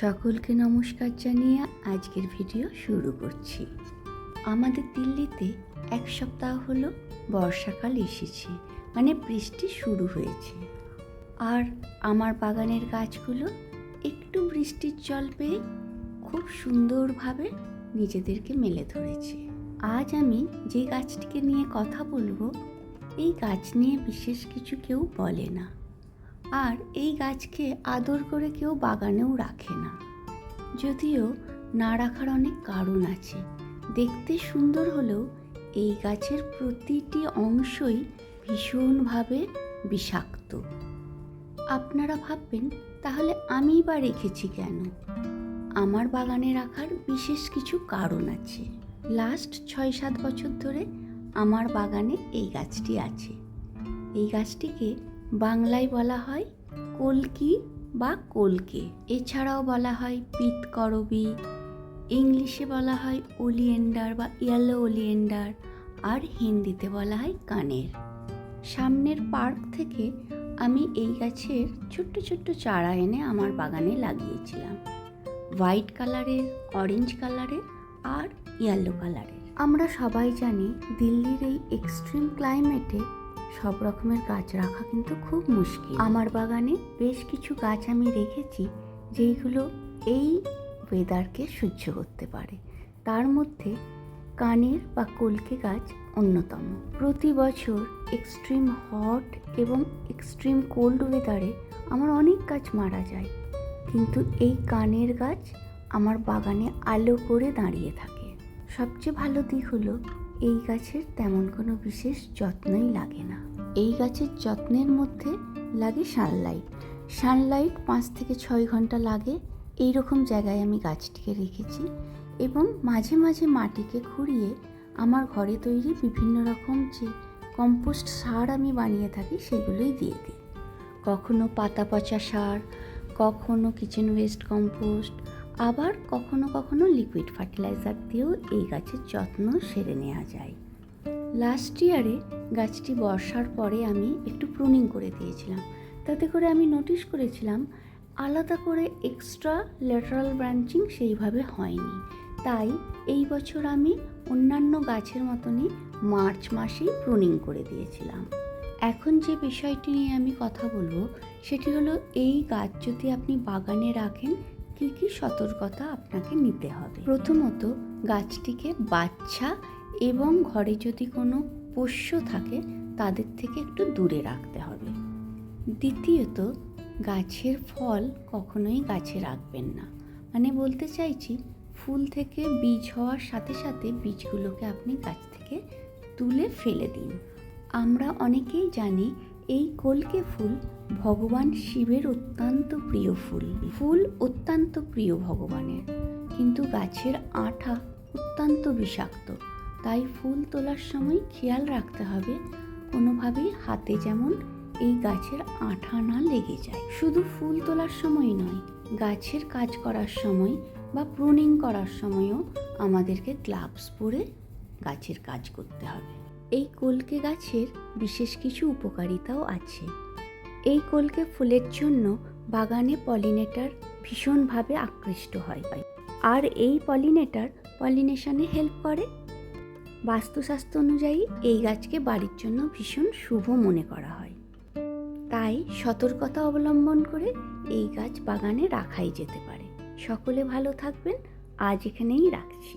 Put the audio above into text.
সকলকে নমস্কার জানিয়ে আজকের ভিডিও শুরু করছি। আমাদের দিল্লিতে এক সপ্তাহ হলো বর্ষাকাল এসেছে, মানে বৃষ্টি শুরু হয়েছে। আর আমার বাগানের গাছগুলো একটু বৃষ্টির জল পেয়ে খুব সুন্দরভাবে নিজেদেরকে মেলে ধরেছে। আজ আমি যে গাছটিকে নিয়ে কথা বলবো, এই গাছ নিয়ে বিশেষ কিছু কেউ বলে না, আর এই গাছকে আদর করে কেউ বাগানেও রাখে না। যদিও না রাখার অনেক কারণ আছে। দেখতে সুন্দর হলেও এই গাছের প্রতিটি অংশই ভীষণভাবে বিষাক্ত। আপনারা ভাববেন, তাহলে আমিই বা রেখেছি কেন? আমার বাগানে রাখার বিশেষ কিছু কারণ আছে। লাস্ট 6-7 বছর ধরে আমার বাগানে এই গাছটি আছে। এই গাছটিকে বাংলায় বলা হয় কলকি বা কলকে, এছাড়াও বলা হয় পিতকরবী, ইংলিশে বলা হয় ওলিয়েন্ডার বা ইয়েলো ওলিয়েন্ডার, আর হিন্দিতে বলা হয় কানের। সামনের পার্ক থেকে আমি এই গাছের ছোট্ট ছোট্ট চারা এনে আমার বাগানে লাগিয়েছিলাম। হোয়াইট কালারের, অরেঞ্জ কালারের আর ইয়েলো কালারের। আমরা সবাই জানি দিল্লির এই এক্সট্রিম ক্লাইমেটে সব রকমের গাছ রাখা কিন্তু খুব মুশকিল। আমার বাগানে বেশ কিছু গাছ আমি রেখেছি যেইগুলো এই ওয়েদারকে সহ্য করতে পারে। তার মধ্যে কানের বা কলকে গাছ অন্যতম। প্রতি বছর এক্সট্রিম হট এবং এক্সট্রিম কোল্ড ওয়েদারে আমার অনেক গাছ মারা যায়, কিন্তু এই কানের গাছ আমার বাগানে আলো করে দাঁড়িয়ে থাকে। সবচেয়ে ভালো দিক হলো এই গাছের তেমন কোনো বিশেষ যত্নই লাগে না। এই গাছের যত্নের মধ্যে লাগে সানলাইট 5 থেকে 6 ঘন্টা লাগে। এই রকম জায়গায় আমি গাছটিকে রেখেছি এবং মাঝে মাঝে মাটিকে খুঁড়িয়ে আমার ঘরে তৈরি বিভিন্ন রকম যে কম্পোস্ট সার আমি বানিয়ে থাকি সেগুলোই দিয়ে দিই। কখনো পাতা পচা সার, কখনো কিচেন ওয়েস্ট কম্পোস্ট, আবার কখনো কখনো লিকুইড ফার্টিলাইজার দিয়েও এই গাছের যত্ন সেরে নেওয়া যায়। লাস্ট ইয়ারে গাছটি বর্ষার পরে আমি একটু প্রুনিং করে দিয়েছিলাম। তাতে করে আমি নোটিশ করেছিলাম আলাদা করে এক্সট্রা ল্যাটারাল ব্রাঞ্চিং সেইভাবে হয়নি। তাই এই বছর আমি অন্যান্য গাছের মতনই মার্চ মাসেই প্রুনিং করে দিয়েছিলাম। এখন যে বিষয়টি নিয়ে আমি কথা বলবো সেটি হলো, এই গাছ যদি আপনি বাগানে রাখেন কী কী সতর্কতা আপনাকে নিতে হবে। প্রথমত, গাছটিকে বাচ্চা এবং ঘরে যদি কোনো পোষ্য থাকে তাদের থেকে একটু দূরে রাখতে হবে। দ্বিতীয়ত, গাছের ফল কখনোই গাছে রাখবেন না। মানে বলতে চাইছি, ফুল থেকে বীজ হওয়ার সাথে সাথে বীজগুলোকে আপনি গাছ থেকে তুলে ফেলে দিন। আমরা অনেকেই জানি এই কলকে ফুল ভগবান শিবের অত্যন্ত প্রিয় ফুল অত্যন্ত প্রিয় ভগবানের, কিন্তু গাছের আঠা অত্যন্ত বিষাক্ত। তাই ফুল তোলার সময় খেয়াল রাখতে হবে কোনোভাবেই হাতে যেমন এই গাছের আঠা না লেগে যায়। শুধু ফুল তোলার সময় নয়, গাছের কাজ করার সময় বা প্রুনিং করার সময়ও আমাদেরকে গ্লাভস পরে গাছের কাজ করতে হবে। এই কলকে গাছের বিশেষ কিছু উপকারিতাও আছে। এই কলকে ফুলের জন্য বাগানে পলিনেটর ভীষণভাবে আকৃষ্ট হয়, আর এই পলিনেটর পলিনেশনে হেল্প করে। বাস্তুশাস্ত্র অনুযায়ী এই গাছকে বাড়ির জন্য ভীষণ শুভ মনে করা হয়। তাই সতর্কতা অবলম্বন করে এই গাছ বাগানে রাখাই যেতে পারে। সকলে ভালো থাকবেন। আজ এখানেই রাখছি।